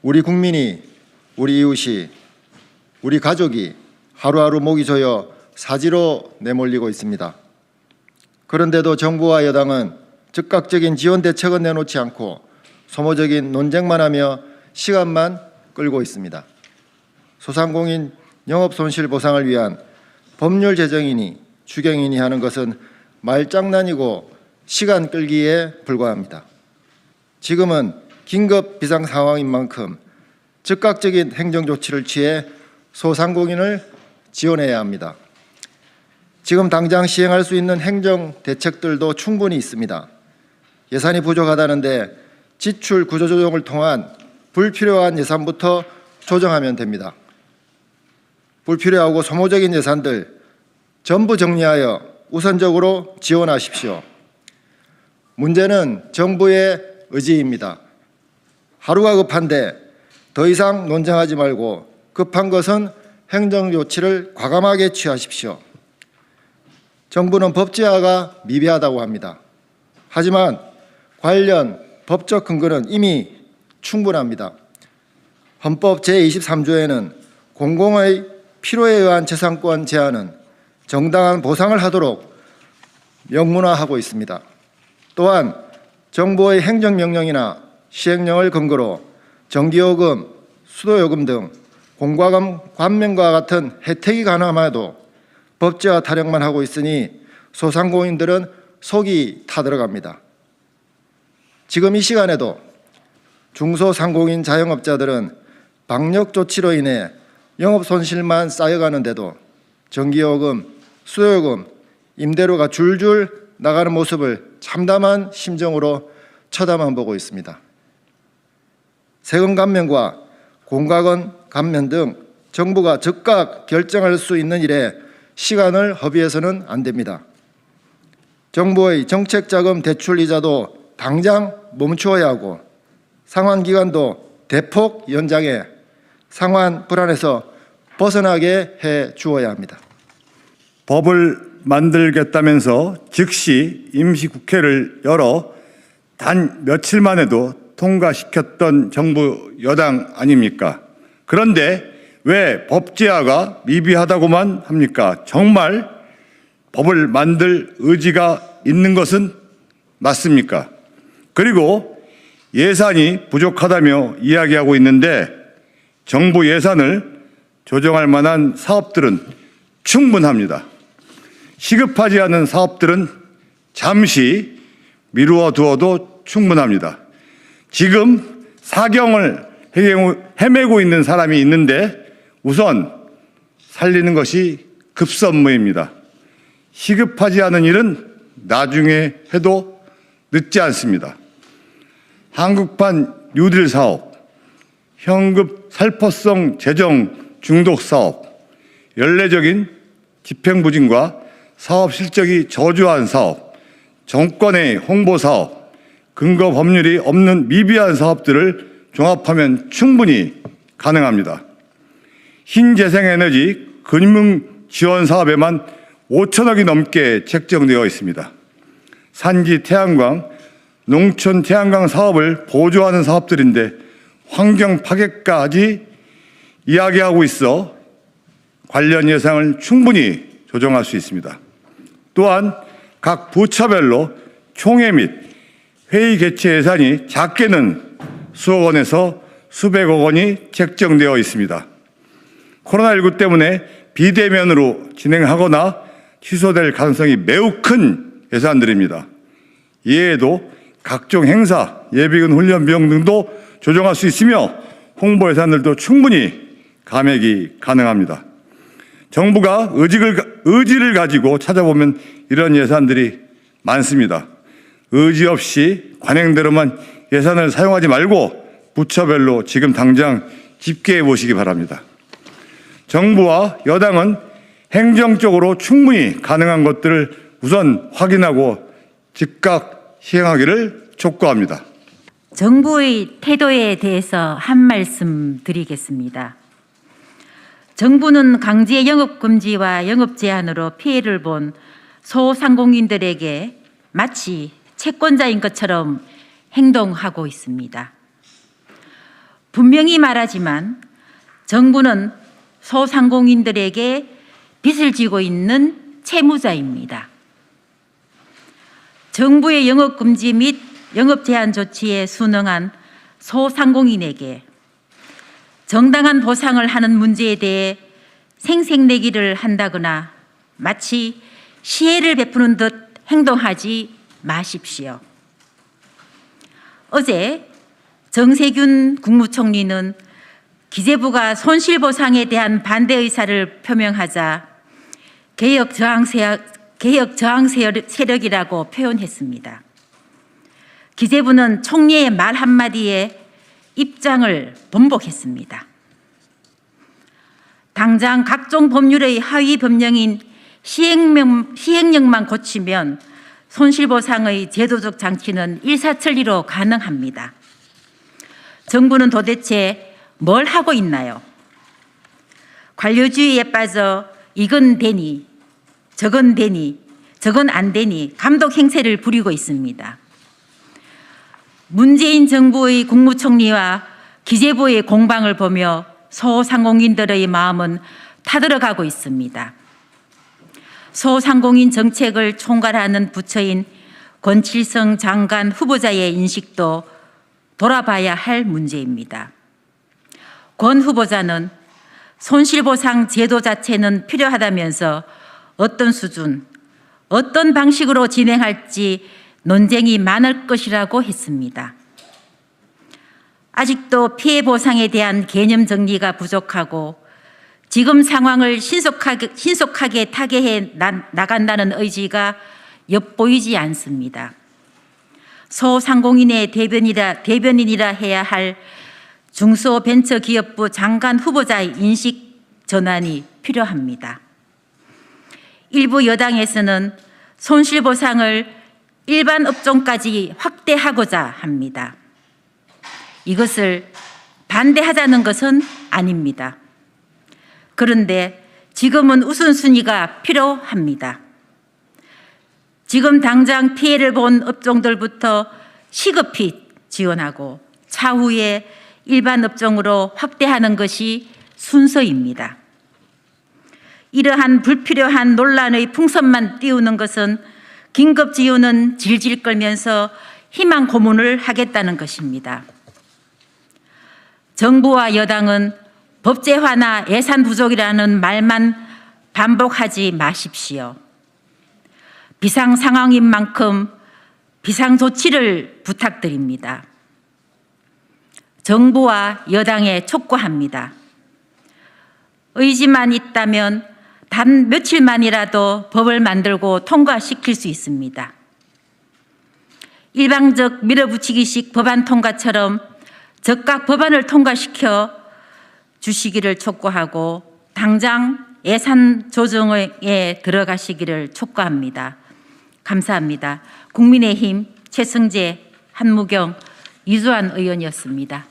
우리 국민이, 우리 이웃이, 우리 가족이 하루하루 목이 조여 사지로 내몰리고 있습니다. 그런데도 정부와 여당은 즉각적인 지원 대책은 내놓지 않고 소모적인 논쟁만 하며 시간만 끌고 있습니다. 소상공인 영업손실 보상을 위한 법률 제정이니 추경이니 하는 것은 말장난이고 시간 끌기에 불과합니다. 지금은 긴급 비상 상황인 만큼 즉각적인 행정 조치를 취해 소상공인을 지원해야 합니다. 지금 당장 시행할 수 있는 행정 대책들도 충분히 있습니다. 예산이 부족하다는데 지출 구조조정을 통한 불필요한 예산부터 조정하면 됩니다. 불필요하고 소모적인 예산들 전부 정리하여 우선적으로 지원하십시오. 문제는 정부의 의지입니다. 하루가 급한데 더 이상 논쟁하지 말고 급한 것은 행정 조치를 과감하게 취하십시오. 정부는 법제화가 미비하다고 합니다. 하지만 관련 법적 근거는 이미 충분합니다. 헌법 제23조에는 공공의 필요에 의한 재산권 제한은 정당한 보상을 하도록 명문화하고 있습니다. 또한 정부의 행정명령이나 시행령을 근거로 전기요금, 수도요금 등 공과금 감면과 같은 혜택이 가능함에도 법제화 타령만 하고 있으니 소상공인들은 속이 타들어갑니다. 지금 이 시간에도 중소상공인 자영업자들은 방역 조치로 인해 영업 손실만 쌓여가는데도 전기요금, 수도요금, 임대료가 줄줄 나가는 모습을 참담한 심정으로 쳐다만 보고 있습니다. 세금 감면과 공과금 감면 등 정부가 즉각 결정할 수 있는 일에 시간을 허비해서는 안 됩니다. 정부의 정책자금 대출 이자도 당장 멈추어야 하고 상환 기간도 대폭 연장해 상환 불안에서 벗어나게 해 주어야 합니다. 법을 만들겠다면서 즉시 임시국회를 열어 단 며칠 만에도 통과시켰던 정부 여당 아닙니까? 그런데 왜 법제화가 미비하다고만 합니까? 정말 법을 만들 의지가 있는 것은 맞습니까? 그리고 예산이 부족하다며 이야기하고 있는데 정부 예산을 조정할 만한 사업들은 충분합니다. 시급하지 않은 사업들은 잠시 미루어 두어도 충분합니다. 지금 사경을 헤매고 있는 사람이 있는데 우선 살리는 것이 급선무입니다. 시급하지 않은 일은 나중에 해도 늦지 않습니다. 한국판 뉴딜 사업, 현금 살포성 재정 중독 사업, 연례적인 집행부진과 사업 실적이 저조한 사업, 정권의 홍보 사업, 근거 법률이 없는 미비한 사업들을 종합하면 충분히 가능합니다. 흰재생에너지 금융 지원 사업에만 5천억이 넘게 책정되어 있습니다. 산지 태양광, 농촌 태양광 사업을 보조하는 사업들인데 환경 파괴까지 이야기하고 있어 관련 예산을 충분히 조정할 수 있습니다. 또한 각 부처별로 총회 및 회의 개최 예산이 작게는 수억 원에서 수백억 원이 책정되어 있습니다. 코로나19 때문에 비대면으로 진행하거나 취소될 가능성이 매우 큰 예산들입니다. 이외에도 각종 행사, 예비군 훈련 비용 등도 조정할 수 있으며 홍보 예산들도 충분히 감액이 가능합니다. 정부가 의지를 가지고 찾아보면 이런 예산들이 많습니다. 의지 없이 관행대로만 예산을 사용하지 말고 부처별로 지금 당장 집계해 보시기 바랍니다. 정부와 여당은 행정적으로 충분히 가능한 것들을 우선 확인하고 즉각 시행하기를 촉구합니다. 정부의 태도에 대해서 한 말씀 드리겠습니다. 정부는 강제 영업금지와 영업제한으로 피해를 본 소상공인들에게 마치 채권자인 것처럼 행동하고 있습니다. 분명히 말하지만 정부는 소상공인들에게 빚을 지고 있는 채무자입니다. 정부의 영업금지 및 영업제한 조치에 순응한 소상공인에게 정당한 보상을 하는 문제에 대해 생색내기를 한다거나 마치 시혜를 베푸는 듯 행동하지 마십시오. 어제 정세균 국무총리는 기재부가 손실보상에 대한 반대 의사를 표명하자 개혁 저항 세력이라고 표현했습니다. 기재부는 총리의 말 한마디에 입장을 번복했습니다. 당장 각종 법률의 하위 법령인 시행령만 고치면 손실보상의 제도적 장치는 일사천리로 가능합니다. 정부는 도대체 뭘 하고 있나요? 관료주의에 빠져 이건 되니 저건 되니 저건 안 되니 감독 행세를 부리고 있습니다. 문재인 정부의 국무총리와 기재부의 공방을 보며 소상공인들의 마음은 타들어가고 있습니다. 소상공인 정책을 총괄하는 부처인 권칠성 장관 후보자의 인식도 돌아봐야 할 문제입니다. 권 후보자는 손실보상 제도 자체는 필요하다면서 어떤 수준, 어떤 방식으로 진행할지 논쟁이 많을 것이라고 했습니다. 아직도 피해 보상에 대한 개념 정리가 부족하고 지금 상황을 신속하게 타개해 나간다는 의지가 엿보이지 않습니다. 소상공인의 대변인이라 해야 할 중소벤처기업부 장관 후보자의 인식 전환이 필요합니다. 일부 여당에서는 손실보상을 일반 업종까지 확대하고자 합니다. 이것을 반대하자는 것은 아닙니다. 그런데 지금은 우선순위가 필요합니다. 지금 당장 피해를 본 업종들부터 시급히 지원하고 차후에 일반 업종으로 확대하는 것이 순서입니다. 이러한 불필요한 논란의 풍선만 띄우는 것은 긴급 지원은 질질 끌면서 희망 고문을 하겠다는 것입니다. 정부와 여당은 법제화나 예산 부족이라는 말만 반복하지 마십시오. 비상 상황인 만큼 비상 조치를 부탁드립니다. 정부와 여당에 촉구합니다. 의지만 있다면 단 며칠만이라도 법을 만들고 통과시킬 수 있습니다. 일방적 밀어붙이기식 법안 통과처럼 즉각 법안을 통과시켜 주시기를 촉구하고 당장 예산 조정에 들어가시기를 촉구합니다. 감사합니다. 국민의힘 최승재, 한무경, 이주환 의원이었습니다.